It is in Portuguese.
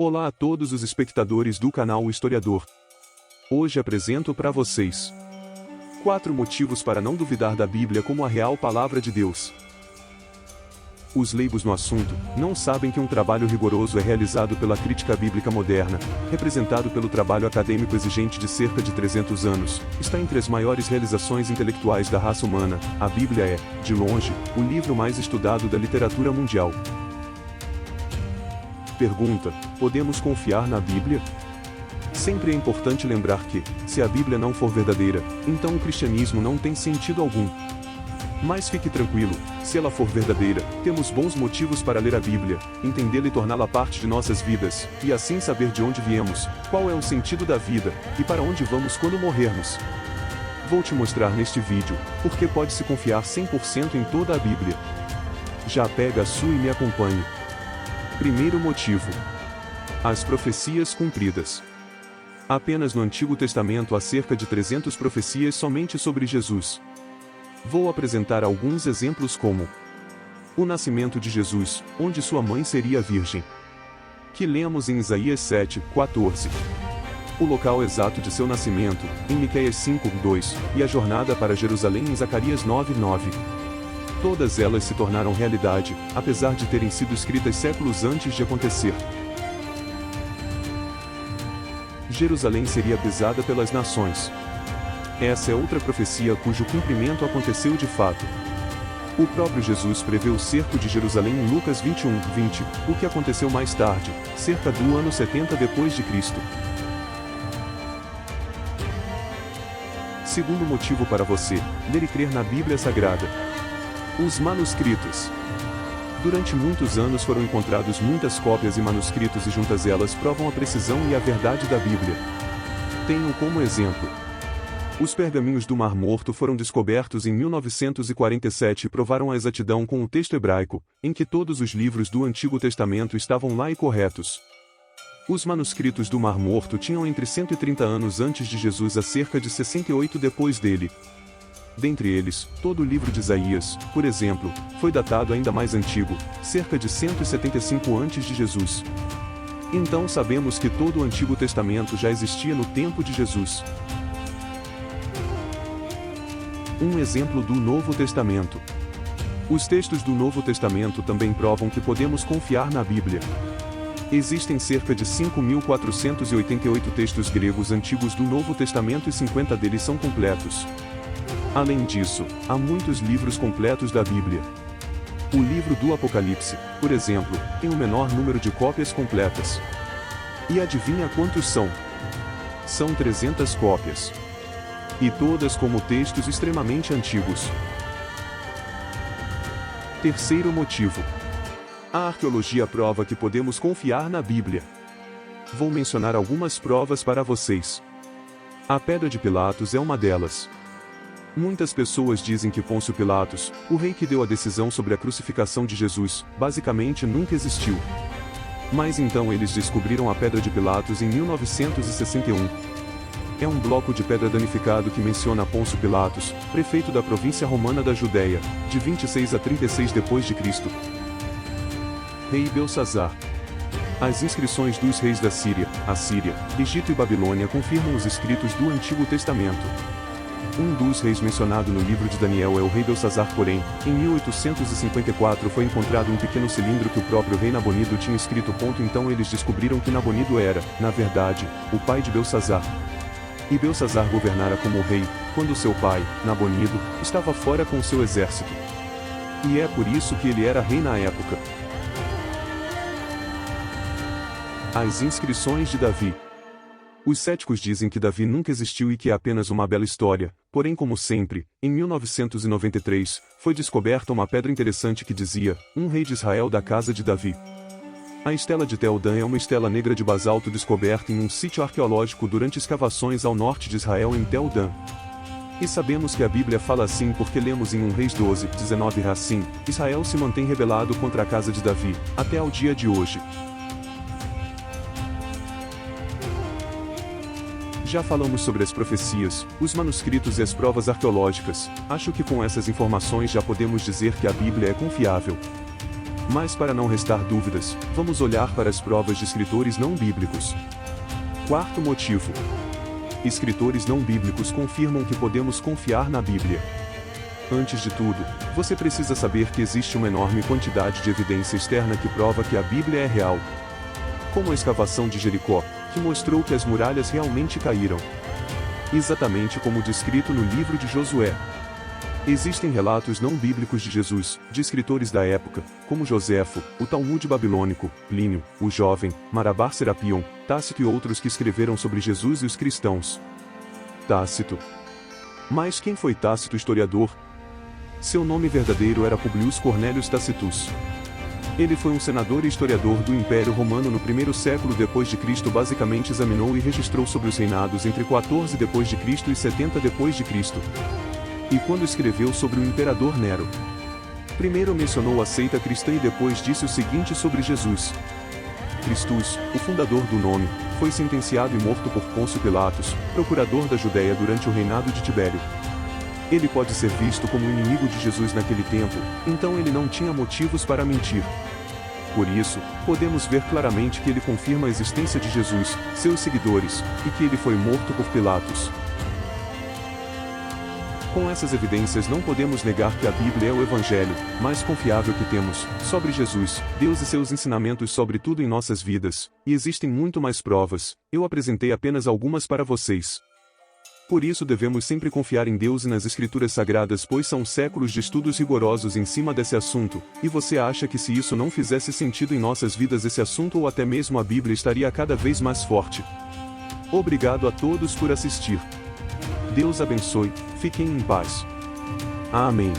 Olá a todos os espectadores do canal O Historiador. Hoje apresento para vocês 4 motivos para não duvidar da Bíblia como a real palavra de Deus. Os leigos no assunto não sabem que um trabalho rigoroso é realizado pela crítica bíblica moderna, representado pelo trabalho acadêmico exigente de cerca de 300 anos, está entre as maiores realizações intelectuais da raça humana. A Bíblia é, de longe, o livro mais estudado da literatura mundial. Pergunta: podemos confiar na Bíblia? Sempre é importante lembrar que, se a Bíblia não for verdadeira, então o cristianismo não tem sentido algum. Mas fique tranquilo, se ela for verdadeira, temos bons motivos para ler a Bíblia, entendê-la e torná-la parte de nossas vidas, e assim saber de onde viemos, qual é o sentido da vida, e para onde vamos quando morrermos. Vou te mostrar neste vídeo, porque pode-se confiar 100% em toda a Bíblia. Já pega a sua e me acompanhe. Primeiro motivo: as profecias cumpridas. Apenas no Antigo Testamento há cerca de 300 profecias somente sobre Jesus. Vou apresentar alguns exemplos como o nascimento de Jesus, onde sua mãe seria virgem, que lemos em Isaías 7:14. O local exato de seu nascimento, em Miqueias 5:2, e a jornada para Jerusalém em Zacarias 9:9. Todas elas se tornaram realidade, apesar de terem sido escritas séculos antes de acontecer. Jerusalém seria pisada pelas nações. Essa é outra profecia cujo cumprimento aconteceu de fato. O próprio Jesus prevê o cerco de Jerusalém em Lucas 21:20, o que aconteceu mais tarde, cerca do ano 70 depois de Cristo. Segundo motivo para você ler e crer na Bíblia Sagrada: os manuscritos. Durante muitos anos foram encontrados muitas cópias e manuscritos e juntas elas provam a precisão e a verdade da Bíblia. Tenho como exemplo: os pergaminhos do Mar Morto foram descobertos em 1947 e provaram a exatidão com o texto hebraico, em que todos os livros do Antigo Testamento estavam lá e corretos. Os manuscritos do Mar Morto tinham entre 130 anos antes de Jesus a cerca de 68 depois dele. Dentre eles, todo o livro de Isaías, por exemplo, foi datado ainda mais antigo, cerca de 175 antes de Jesus. Então sabemos que todo o Antigo Testamento já existia no tempo de Jesus. Um exemplo do Novo Testamento. Os textos do Novo Testamento também provam que podemos confiar na Bíblia. Existem cerca de 5.488 textos gregos antigos do Novo Testamento e 50 deles são completos. Além disso, há muitos livros completos da Bíblia. O livro do Apocalipse, por exemplo, tem o menor número de cópias completas. E adivinha quantos são? São 300 cópias. E todas como textos extremamente antigos. Terceiro motivo: a arqueologia prova que podemos confiar na Bíblia. Vou mencionar algumas provas para vocês. A Pedra de Pilatos é uma delas. Muitas pessoas dizem que Pôncio Pilatos, o rei que deu a decisão sobre a crucificação de Jesus, basicamente nunca existiu. Mas então eles descobriram a Pedra de Pilatos em 1961. É um bloco de pedra danificado que menciona Pôncio Pilatos, prefeito da província romana da Judéia, de 26 a 36 d.C. Rei Belsazar. As inscrições dos reis da Síria, Assíria, Egito e Babilônia confirmam os escritos do Antigo Testamento. Um dos reis mencionado no livro de Daniel é o rei Belsazar, porém, em 1854 foi encontrado um pequeno cilindro que o próprio rei Nabonido tinha escrito. Então eles descobriram que Nabonido era, na verdade, o pai de Belsazar. E Belsazar governara como rei, quando seu pai, Nabonido, estava fora com seu exército. E é por isso que ele era rei na época. As inscrições de Davi. Os céticos dizem que Davi nunca existiu e que é apenas uma bela história, porém, como sempre, em 1993, foi descoberta uma pedra interessante que dizia: um rei de Israel da casa de Davi. A estela de Tel Dan é uma estela negra de basalto descoberta em um sítio arqueológico durante escavações ao norte de Israel em Tel Dan. E sabemos que a Bíblia fala assim porque lemos em 1 Reis 12:19 assim: Israel se mantém rebelado contra a casa de Davi, até ao dia de hoje. Já falamos sobre as profecias, os manuscritos e as provas arqueológicas. Acho que com essas informações já podemos dizer que a Bíblia é confiável. Mas para não restar dúvidas, vamos olhar para as provas de escritores não bíblicos. Quarto motivo. Escritores não bíblicos confirmam que podemos confiar na Bíblia. Antes de tudo, você precisa saber que existe uma enorme quantidade de evidência externa que prova que a Bíblia é real. Como a escavação de Jericó, que mostrou que as muralhas realmente caíram. Exatamente como descrito no livro de Josué. Existem relatos não bíblicos de Jesus, de escritores da época, como Joséfo, o Talmud babilônico, Plínio, o Jovem, Marabar Serapion, Tácito e outros que escreveram sobre Jesus e os cristãos. Tácito. Mas quem foi Tácito historiador? Seu nome verdadeiro era Publius Cornelius Tacitus. Ele foi um senador e historiador do Império Romano no primeiro século depois de Cristo. Basicamente examinou e registrou sobre os reinados entre 14 depois de Cristo e 70 depois de Cristo. E quando escreveu sobre o imperador Nero, primeiro mencionou a seita cristã e depois disse o seguinte sobre Jesus. Christus, o fundador do nome, foi sentenciado e morto por Pôncio Pilatos, procurador da Judéia durante o reinado de Tibério. Ele pode ser visto como o inimigo de Jesus naquele tempo, então ele não tinha motivos para mentir. Por isso, podemos ver claramente que ele confirma a existência de Jesus, seus seguidores, e que ele foi morto por Pilatos. Com essas evidências não podemos negar que a Bíblia é o evangelho mais confiável que temos, sobre Jesus, Deus e seus ensinamentos sobre tudo em nossas vidas, e existem muito mais provas, eu apresentei apenas algumas para vocês. Por isso devemos sempre confiar em Deus e nas Escrituras Sagradas, pois são séculos de estudos rigorosos em cima desse assunto, e você acha que se isso não fizesse sentido em nossas vidas esse assunto ou até mesmo a Bíblia estaria cada vez mais forte. Obrigado a todos por assistir. Deus abençoe, fiquem em paz. Amém.